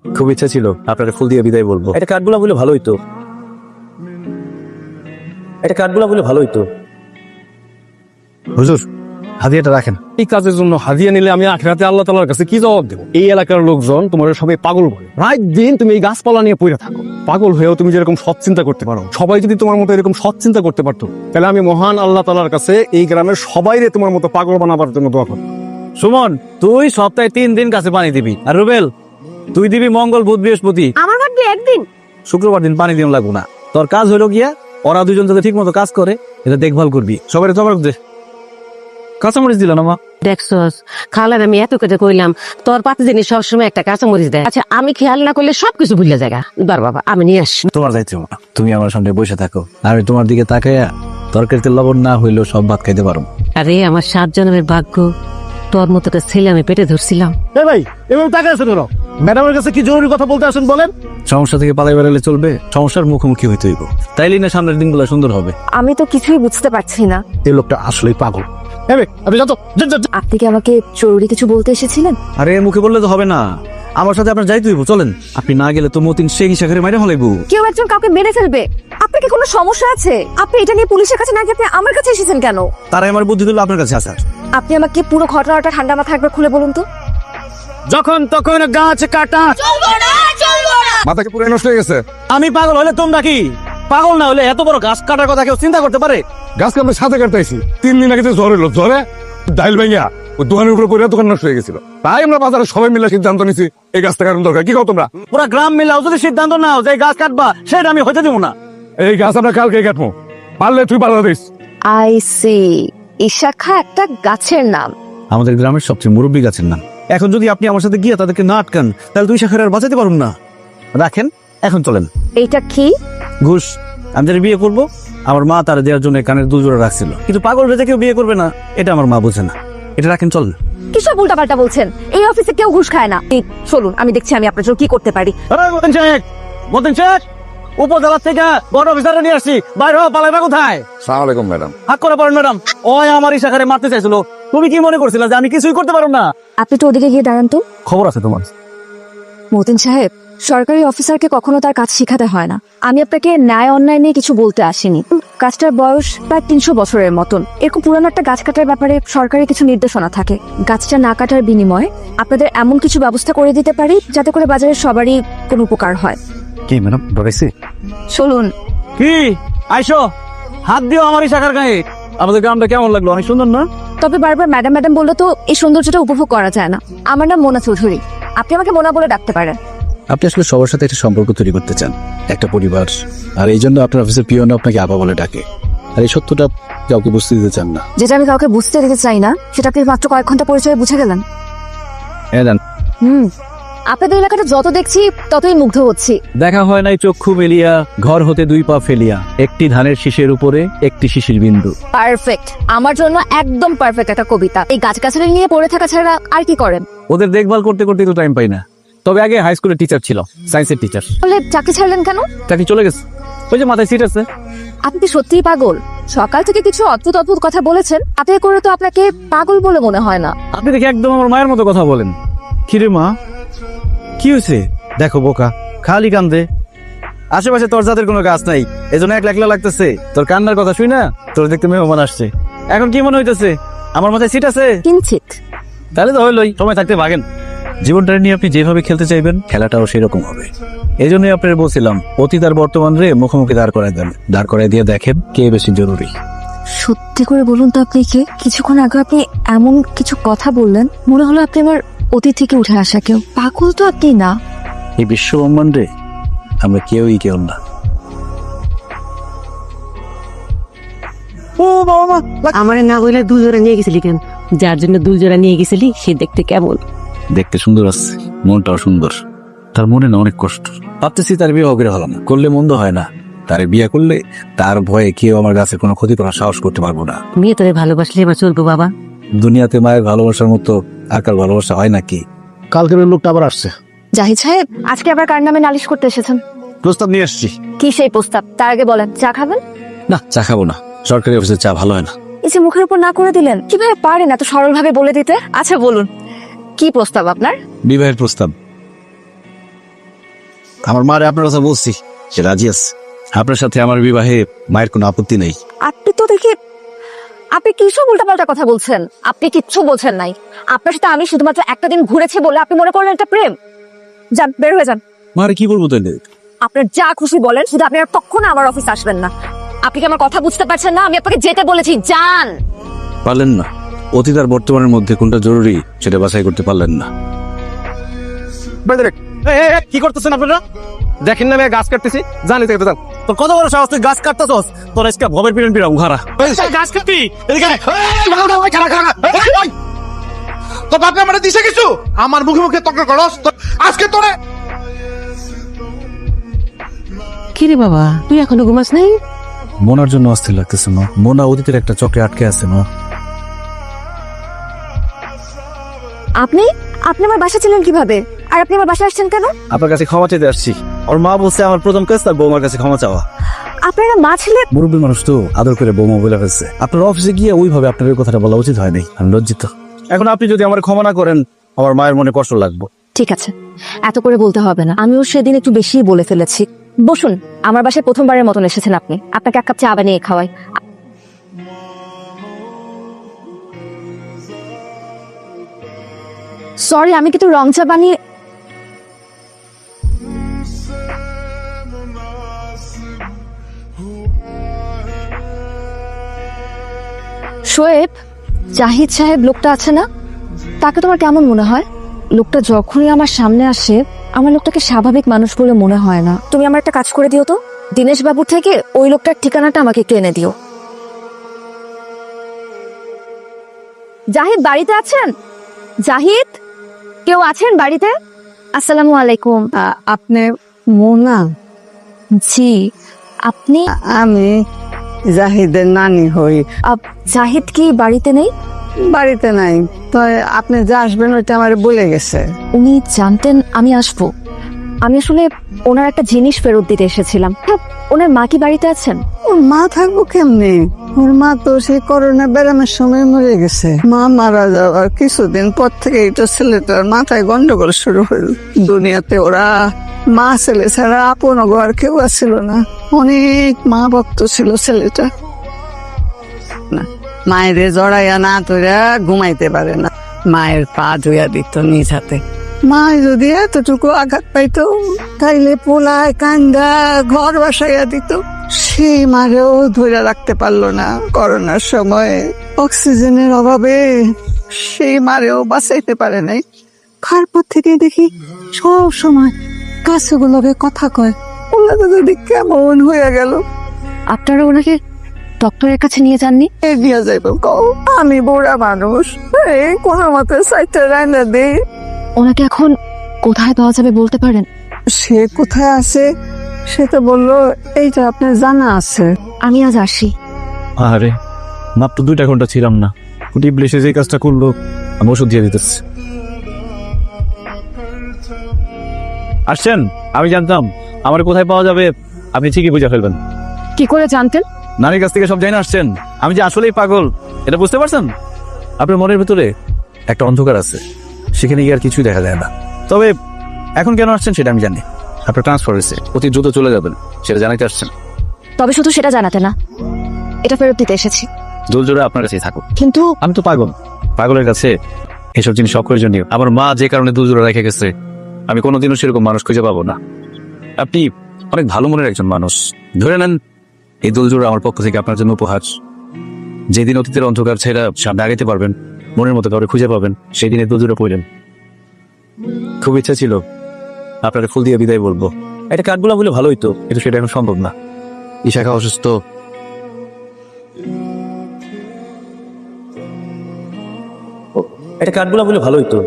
খুব ইচ্ছা ছিল আপনার ফুল দিয়ে বিদায় বলবো। এটা কাঠগোলাপ বলে ভালো হইতো, এটা কাঠগোলাপ বলে ভালো হইতো। হুজুর, হাদিয়াটা রাখেন। এই কাজের জন্য হাদিয়া নিলে আমি আখিরাতে আল্লাহ তাআলার কাছে কি জবাব দেবো? এই এলাকার লোকজন তোমার সবাই পাগল বলে। রাত দিন তুমি এই গাছপালা নিয়ে পড়ে থাকো। পাগল হয়েও তুমি যেরকম সৎ চিন্তা করতে পারো, সবাই যদি তোমার মতো এরকম সৎ চিন্তা করতে পারতো, তাহলে আমি মহান আল্লাহ তাআলার কাছে এই গ্রামের সবাইরে তোমার মতো পাগল বানাবার জন্য দোয়া করব। সুমন, তুই সপ্তাহে 3 দিন গাছে পানি দিবি, আর রুবেল তুই দিবি মঙ্গল, বুধ, বৃহস্পতি। আমার ভাগ্যে একদিন। শুক্রবার দিন পানি দিন লাগবো না। তোর কাজ হইলো গিয়া ওরা দুজন যাতে ঠিক মতো কাজ করে এটা দেখভাল করবি। সবাই তোমার দে কাঁচামরিচ দিল না মা। দেখছস খালার আমি এত কথা কইলাম, তোর পাতে জিনিস সবসময় একটা কাঁচামরিচ দেয়। আচ্ছা আমি খেয়াল না করলে সবকিছু ভুলে জায়গা। বার বাবা আমি নিয়ে আসি। তোমার দায়িত্ব মা, তুমি আমার সামনে বসে থাকো, আমি তোমার দিকে তাকাইয়া তরকারিতে লবণ না হইলেও সব ভাত খাইতে পারো। আরে আমার 7 জন্মের ভাগ্য, তোর মতো একটা ছেলে আমি পেটে ধরছিলাম। এই ভাই, এভাবে তাকায় আছেন কেন? ম্যাডামের কাছে কি জরুরি কথা বলতে আসেন বলেন। সমস্যা থেকে পালাই বেড়ালে চলবে, সমস্যার মুখোমুখি হইতে হইব, তাইলেই না সামনের দিনগুলো সুন্দর হবে। আমি তো কিছুই বুঝতে পারছি না। এই লোকটা আসলেই পাগল। আপনি যান তো, যান। আপনি কি আমাকে জরুরি কিছু বলতে এসেছিলেন? আরে মুখে বললে তো হবে না, আমার সাথে আপনার যাইতে হইব, চলেন। আপনি না গেলে তো মতিন সেই হিসাবে মাইরে ফেলাইবো। কেউ একজন কাউকে মেরে ফেলবে। আপনার কি কোনো সমস্যা আছে? আপনি এটা নিয়ে পুলিশের কাছে না গিয়ে আপনি আমার কাছে এসেছেন কেন? তারাই আমার বুদ্ধি দিল আপনার কাছে আসার। আপনি আমাকে পুরো ঘটনাটা ঠান্ডা মাথায় একবার খুলে বলুন তো। যখন তখন গাছ কাটা। মাথা কি পুরো নষ্ট হয়ে গেছে? আমি পাগল হলে তোমরা কি? পাগল না হলে এত বড় গাছ কাটার কথা কেউ চিন্তা করতে পারে? গাছকে আমরা সাথে কাটতেছি। 3 দিন আগে জ্বর এলো, জ্বরে ডাইল ভাঙিয়া ওই দোকানের উপরে পড়ে দোকান নষ্ট হয়ে গেছিল। তাই আমরা বাজারে সবাই মিলে সিদ্ধান্ত নিছি এই গাছটা কাটানো দরকার। কি কও তোমরা? পুরা গ্রাম মিলাও যদি সিদ্ধান্ত নাও যে গাছ কাটবা, সেটা আমি হইতে দেবো না। এই গাছ আমরা কালকে কাটবো, পারলে তুই পাল্লা দিস। আই সি, এই শাখা একটা গাছের নাম। আমাদের গ্রামের সবচেয়ে মুরব্বী গাছের নাম। এখন যদি আপনি আমার সাথে গিয়ে তাদেরকে না আটকান, তাহলে 2 শাখার আর বাঁচাতে পারুন না। রাখেন, এখন চলেন। এইটা কি? ঘুষ। আমি যারা বিয়ে করবো, আমার মা তারা দেওয়ার জন্য কানের 2 জোড়া রাখছিল, কিন্তু পাগল রেজে কেউ বিয়ে করবে না, এটা আমার মা বোঝে না। এটা রাখেন, চলেন। কিসব উল্টাপাল্টা বলছেন? এই অফিসে কেউ ঘুষ খায় না। এই চলুন, আমি দেখছি আমি আপনার জন্য কি করতে পারি। মতিন শেখ, উপজেলা থেকে বড় অফিসারে নিয়ে আসছি, বাইরে হওয়া পালাইবা কোথায়? সালাম আলাইকুম ম্যাডাম। হাত করে পড়েন ম্যাডাম। ওই আমার এই শাখারে মারতে চাইছিল, তুমি কি মনে করছিলা যে আমি কিছুই করতে পারবো না? আপনি তো ওদিকে গিয়ে দাঁড়ান তো। খবর আছে তোমার? মতিন সাহেব, সরকারি অফিসারকে কখনো তার কাজ শেখাতে হয় না। আমি আপনাকে ন্যায় অন্যায় নিয়ে কিছু বলতে আসিনি। গাছটার বয়স প্রায় 300 বছরের মতন। এরকম পুরানো একটা গাছ কাটার ব্যাপারে সরকারি কিছু নির্দেশনা থাকে। গাছটা না কাটার বিনিময়ে আপনাদের এমন কিছু ব্যবস্থা করে দিতে পারি যাতে করে বাজারের সবারই কোনো উপকার হয়। কি ম্যাডাম ডরাইছে? চলুন। কি আইসো, হাত দিও আমার এই শাখার গায়ে। আমাদের গ্রামটা কেমন লাগলো? অনেক সুন্দর না? তবে বারবার ম্যাডাম ম্যাডাম বললে তো এই সৌন্দর্যটা উপভোগ করা যায় না। আমার নাম মোনা চৌধুরী, আপনি আমাকে মোনা বলে ডাকতে পারেন। আপনি আসলে সবার সাথে একটা সম্পর্ক তৈরি করতে চান, একটা পরিবার, আর এই জন্য আপনার অফিসের পিয়ন আপনাকে আপা বলে ডাকে। আর এই সত্যটা কাউকে বুঝতে দিতে চান না। যেটা আমি কাউকে বুঝতে দিতে চাই না, সেটা আপনি মাত্র কয়েক ঘন্টা পরিচয়ে বুঝে গেলেন। আপনাদের এলাকাটা যত দেখছি ততই মুগ্ধ হচ্ছি। দেখা হয় নাই চক্ষু মেলিয়া, ঘর হতে 2 পা ফেলিয়া, একটি ধানের শীষের উপরে একটি শিশির বিন্দু। পারফেক্ট, আমার জন্য একদম পারফেক্ট একটা কবিতা। এই গাছগাছালি নিয়ে পড়ে থাকা ছাড়া আর কি করেন? ওদের দেখভাল করতে করতে তো টাইম পাই না। তবে আগে হাই স্কুলের টিচার ছিল, সায়েন্সের টিচার। বলে চাকরি ছাড়লেন কেন? চাকরি চলে গেছে, ওই যে মাথায় সিট আছে। আপনি কি সত্যিই পাগল? সকাল থেকে কিছু অদ্ভুত অদ্ভুত কথা বলেছেন, তাতে করে তো আপনাকে পাগল বলে মনে হয় না। আপনি দেখি একদম আমার মায়ের মতো কথা বলেন। কিরে মা, কি হয়েছে? দেখো বোকা, খালি কান্দে। আশেপাশে তোর জাতের কোনো গাছ নাই, এজন্য একলা একলা লাগতেছে। তোর কান্নার কথা শুই না, তোর দেখতে মেহমান আসছে। এখন কি মনে হইতেছে আমার মাথায় সিট আছে? কিঞ্চিত। তাহলে তো হইলই, সময় থাকতে ভাগেন। জীবনটা নিয়ে আপনি যেভাবে খেলতে চাইবেন, খেলাটাও সেরকম হবে। এই জন্যই আপনার বলছিলাম, অতীত আর বর্তমান রে মুখোমুখি দাঁড় করায় দেন। দাঁড় করায় দিয়ে দেখেন কে বেশি জরুরি। সত্যি করে বলুন তো, আপনি কে? কিছুক্ষণ আগে আপনি এমন কিছু কথা বললেন, মনে হলো আপনি আমার অতীত থেকে উঠে আসা কেউ। পাগল তো আপনি না। এই বিশ্ব ব্রহ্মাণ্ডে আমরা কেউই কেউ না। ও বাবা, আমার না বলে 2 জোড়া নিয়ে গেছিলি কেন? যার জন্য 2 জোড়া নিয়ে গেছিলি সে দেখতে কেমন? দেখতে সুন্দর আছে, মনটাও সুন্দর, তার মনে না অনেক কষ্ট। ভাবতেছি তার বিয়ে করে হলো না, করলে মন্দ হয় না। তারে বিয়ে করলে তার ভয়ে কেউ আমার গাছের কোনো ক্ষতি করার সাহস করতে পারবো না। মেয়ে তোরে ভালোবাসলে এবার চলবো বাবা। দুনিয়াতে মায়ের ভালোবাসার মতো আর কার ভালোবাসা হয় নাকি? কালকের ওই লোকটা আবার আসছে। জাহিদ সাহেব, আজকে আবার কার নামে নালিশ করতে এসেছেন? প্রস্তাব নিয়ে আসছি। কি সেই প্রস্তাব? তার আগে বলেন, চা খাবেন? না, চা খাবো না, সরকারি অফিসে চা ভালো হয় না। এই যে মুখের উপর না করে দিলেন, কিভাবে পারেন এত সরল ভাবে বলে দিতে? আচ্ছা বলুন, কি প্রস্তাব আপনার? বিবাহের প্রস্তাব। আমার মারে আপনার কথা বলছি, সে রাজি আছে। আপনার সাথে আমার বিবাহে মায়ের কোনো আপত্তি নেই। আপনি তো দেখি আপনি কিসব উল্টাপাল্টা কথা বলছেন। আপনি কিচ্ছু বলছেন নাই। আপনার সাথে আমি শুধুমাত্র একটা দিন ঘুরেছি বলে আপনি মনে করলেন এটা প্রেম। যান, বের হয়ে যান। মারে কি বলবো তাহলে? আপনার যা খুশি বলেন, শুধু আপনি আর কখনো আমার অফিস আসবেন না। আপনি কি আমার কথা বুঝতে পারছেন না? আমি আপনাকে যেতে বলেছি, যান। পারলেন না। অতীত আর বর্তমানের মধ্যে কোনটা জরুরি সেটা বাছাই করতে পারলেন না। কি করতেছেন আপনারা? দেখেন না আমি গাছ কাটতেছি, জানি তো জান। তোর কত বড় সাহস, তুই গাছ কাটতেছস? তোর আজকে ভবের পিড়ন পিড়া উঘারা গাছ কাটবি। এদিকে তোর বাপে আমার দিছে কিছু, আমার মুখে মুখে তর্ক করস। আজকে তোরে কিরে বাবা, তুই এখনো ঘুমাস নাই? মোনার জন্য অস্থির লাগতেছে না। মোনা অতীতের একটা চক্রে আটকে আছে না। আপনি আপনি আমার বাসা ছিলেন কিভাবে? আর আপনি আমার বাসা আসছেন কেন? আপনার কাছে ক্ষমা চাইতে আসছি। ওর মা বলছে আমার প্রথম কাজ তার বৌমার কাছে ক্ষমা চাওয়া। আপনারা মা ছেলে। মুরব্বী মানুষ তো আদর করে বৌমা বলে ফেলছে। আপনার অফিসে গিয়ে ওইভাবে আপনার এই কথাটা বলা উচিত হয়নি। আমি লজ্জিত। এখন আপনি যদি আমার ক্ষমা না করেন, আমার মায়ের মনে কষ্ট লাগবে। ঠিক আছে, এত করে বলতে হবে না। আমিও সেদিন একটু বেশিই বলে ফেলেছি। বসুন, আমার বাসায় প্রথমবারের মতন এসেছেন আপনি। আপনাকে এক কাপ চা বানিয়ে খাওয়াই। সরি, আমি কিন্তু রং চা বানিয়ে। শোয়েব, জাহিদ সাহেব লোকটা আছে না, তাকে তোমার কেমন মনে হয়? লোকটা যখনই আমার সামনে আসে আমার লোকটাকে স্বাভাবিক মানুষ বলে মনে হয় না। তুমি আমার একটা কাজ করে দিও তো, দীনেশ বাবুর থেকে ওই লোকটার ঠিকানাটা আমাকে একটু এনে দিও। জাহিদ বাড়িতে আছেন? জাহিদ, কেউ আছেন বাড়িতে? আসসালামু আলাইকুম। আপনি মোনা? জি, আপনি? আমি জাহিদের নানি হই। জাহিদ কি বাড়িতে নেই? বাড়িতে নাই, তো আপনি যে আসবেন ওইটা আমার বলে গেছে। উনি জানতেন আমি আসবো। আমি আসলে ওনার একটা জিনিস ফেরত দিতে এসেছিলাম। ওনার মা কি বাড়িতে আছেন? ওর মা থাকবো কেমনি? ওর মা তো সেই করোনা ব্যারামের সময় মরে গেছে। মা মারা যাওয়ার কিছুদিন পর থেকে তো ছেলেটার মাথায় গন্ডগোল শুরু হইল। দুনিয়াতে ওরা মা ছেলে ছাড়া আপন ঘর কেউ আসছিল না। অনেক মা ভক্ত ছিল ছেলেটা। না, মায়ের জড়াইয়া না তোরা ঘুমাইতে পারে না। মায়ের পা ধুইয়া দিত নিজ হাতে। মা যদি এতটুকু আঘাত পাইতো তাইলে পোলায় কান্দা ঘর বাসাইয়া দিত। সেই মারেও ধরে রাখতে পারলো না করোনার সময়। অক্সিজেনের অভাবে সেই মারেও বাঁচাইতে পারে নাই। তারপর থেকে দেখি সব সময় গাছগুলোকে কথা কয়। ওগুলো যদি কেমন হয়ে গেল। আপনারা ওনাকে ডক্টরের কাছে নিয়ে যাননি? নিয়ে যাইব কও? আমি বুড়া মানুষ, এই কোনো মতে সাইটটা রান্না দেই। ওনাকে এখন কোথায় পাওয়া যাবে বলতে পারেন? সে কোথায় আছে সে তো বললো এইটা আপনার জানা আছে। আমি আজ আসি। আরে মাত্র 2 ঘন্টা ছিলাম না, ইবলিশ যে কাজটা করলো, আমি ওষুধ দিয়ে দিতেছি। আসছেন? আমি জানতাম আমার কোথায় পাওয়া যাবে, আপনি ঠিকই বুঝে ফেলবেন। কি করে জানতেন? নারীর কাছ থেকে সব জানা আসছেন। আমি যে আসলেই পাগল এটা বুঝতে পারছেন? আপনার মনের ভিতরে একটা অন্ধকার আছে, সেখানে গিয়ে আর কিছুই দেখা যায় না। তবে এখন কেন আসছেন সেটা আমি জানি। আপনার ট্রান্সফার হয়েছে, অতি দ্রুত চলে যাবেন, সেটা জানাইতে আসছেন। তবে শুধু সেটা জানাতে না, এটা ফেরত দিতে এসেছি। জোর জোরে আপনার কাছেই থাকুক। কিন্তু আমি তো পাগল, পাগলের কাছে এসব জিনিস অপ্রয়োজনীয়। আমার মা যে কারণে দুজোড়া রেখে গেছে, আমি কোনোদিনও সেরকম মানুষ খুঁজে পাবো না। আপনি অনেক ভালো মনের একজন মানুষ, ধরে নেন এই দুলজোড়া আমার পক্ষ থেকে আপনার জন্য উপহার। যেদিন অতীতের অন্ধকার ছেড়া সামনে আগাইতে পারবেন, মনের মতো কাউরে খুঁজে পাবেন, সেই দিনে দুলজোড়া পড়লেন। খুব ইচ্ছা ছিল আপনার ফুল দিয়ে বিদায় বলবো। এটা কাঠগোলাপ বলে ভালোই তো, কিন্তু সেটা এখন সম্ভব না। ইশাখা অসুস্থ, এটা কাঠগোলাপ বলে ভালোই তো,